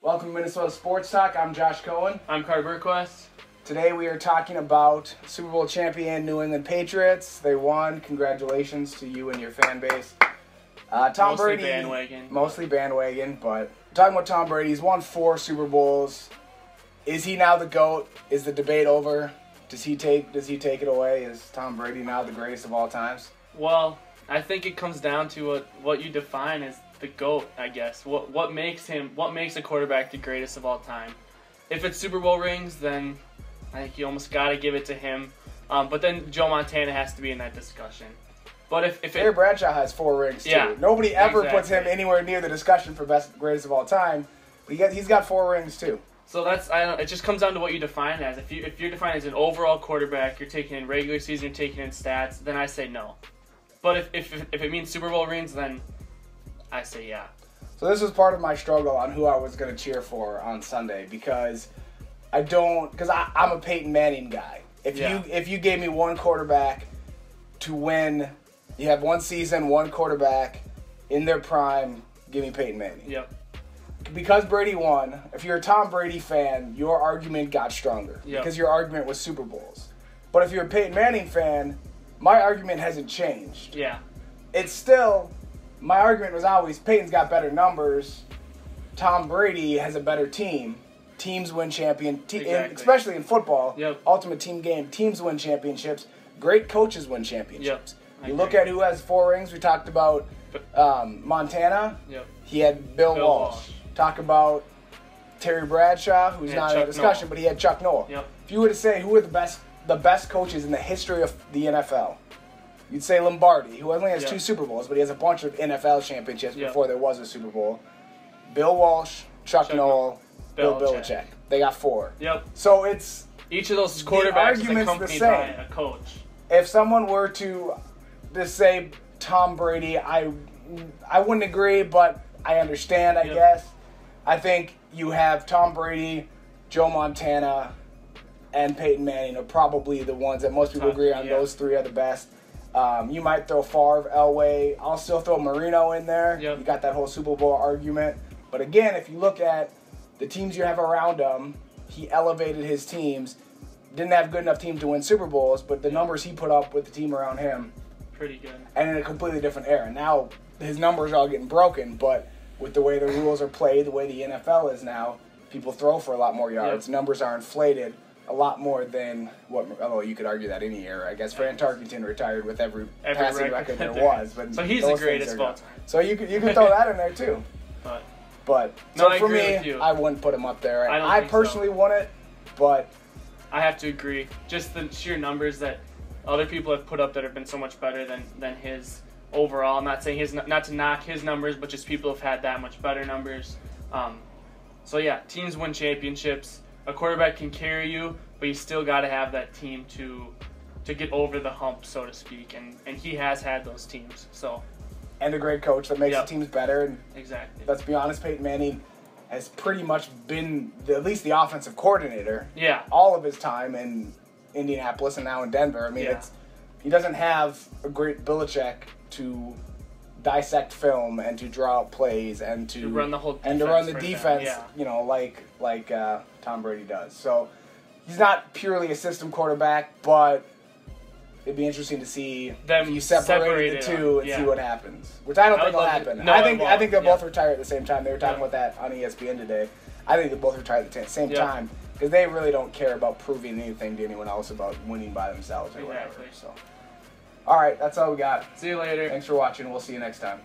Welcome to Minnesota Sports Talk. I'm Josh Coan. I'm Carter Burquest. Today we are talking about Super Bowl champion New England Patriots. They won. Congratulations to you and your fan base. Tom Brady, mostly bandwagon, but talking about Tom Brady, he's won 4 Super Bowls. Is he now the GOAT? Is the debate over? Does he take it away? Is Tom Brady now the greatest of all times? Well, I think it comes down to what you define as the GOAT, I guess. What makes a quarterback the greatest of all time? If it's Super Bowl rings, then I think you almost got to give it to him. But then Joe Montana has to be in that discussion. But if Terry Bradshaw has 4 rings too. Yeah, Nobody ever puts him anywhere near the discussion for greatest of all time. But he's got 4 rings too. So it just comes down to what you define as. If you're defined as an overall quarterback, you're taking in regular season, you're taking in stats, then I say no. But if it means Super Bowl rings, then I say yeah. So this was part of my struggle on who I was going to cheer for on Sunday because I'm a Peyton Manning guy. If you gave me one quarterback to win, you have one season, one quarterback in their prime, give me Peyton Manning. Yep. Because Brady won, if you're a Tom Brady fan, your argument got stronger because your argument was Super Bowls. But if you're a Peyton Manning fan, my argument hasn't changed. Yeah. It's still, my argument was always Peyton's got better numbers. Tom Brady has a better team. Teams win especially in football. Yep. Ultimate team game. Teams win championships. Great coaches win championships. Yep. You look at who has 4 rings. We talked about Montana. Yep. He had Bill Walsh. Talk about Terry Bradshaw, who's not in a discussion, but he had Chuck Noll. Yep. If you were to say who are the best coaches in the history of the NFL, you'd say Lombardi, who only has 2 Super Bowls, but he has a bunch of NFL championships before there was a Super Bowl. Bill Walsh, Chuck Noll, Bill Belichick. They got 4. Yep. So it's each of those quarterbacks is accompanied by a coach. If someone were to just say Tom Brady, I wouldn't agree, but I understand, I guess. I think you have Tom Brady, Joe Montana, and Peyton Manning are probably the ones that most people agree on. Those 3 are the best. You might throw Favre, Elway. I'll still throw Marino in there. Yep. You got that whole Super Bowl argument. But again, if you look at the teams you have around him, he elevated his teams. Didn't have good enough teams to win Super Bowls, but the numbers he put up with the team around him, pretty good. And in a completely different era. Now, his numbers are all getting broken, but with the way the rules are played, the way the NFL is now, people throw for a lot more yards. Yep. Numbers are inflated a lot more than although you could argue that any era. I guess Fran Tarkenton retired with every passing record there was. But so he's the greatest of all time. So you could throw that in there too. But no, for me, I wouldn't put him up there. I personally want it, but I have to agree. Just the sheer numbers that other people have put up that have been so much better than his overall. I'm not saying not to knock his numbers, but just people have had that much better numbers. So yeah, teams win championships. A quarterback can carry you, but you still got to have that team to get over the hump, so to speak. And he has had those teams. So. And a great coach that makes the teams better. And exactly. Let's be honest, Peyton Manning has pretty much been at least the offensive coordinator. Yeah. All of his time in Indianapolis and now in Denver. I mean, he doesn't have a great Belichick to dissect film and to draw up plays and to run the whole defense and to run the defense, like Tom Brady does. So he's not purely a system quarterback, but it'd be interesting to see them if you separate the two and see what happens. Which I don't think will happen. I think they'll both retire at the same time. They were talking about that on ESPN today. I think they'll both retire at the same time because they really don't care about proving anything to anyone else about winning by themselves or whatever. So. All right, that's all we got. See you later. Thanks for watching. We'll see you next time.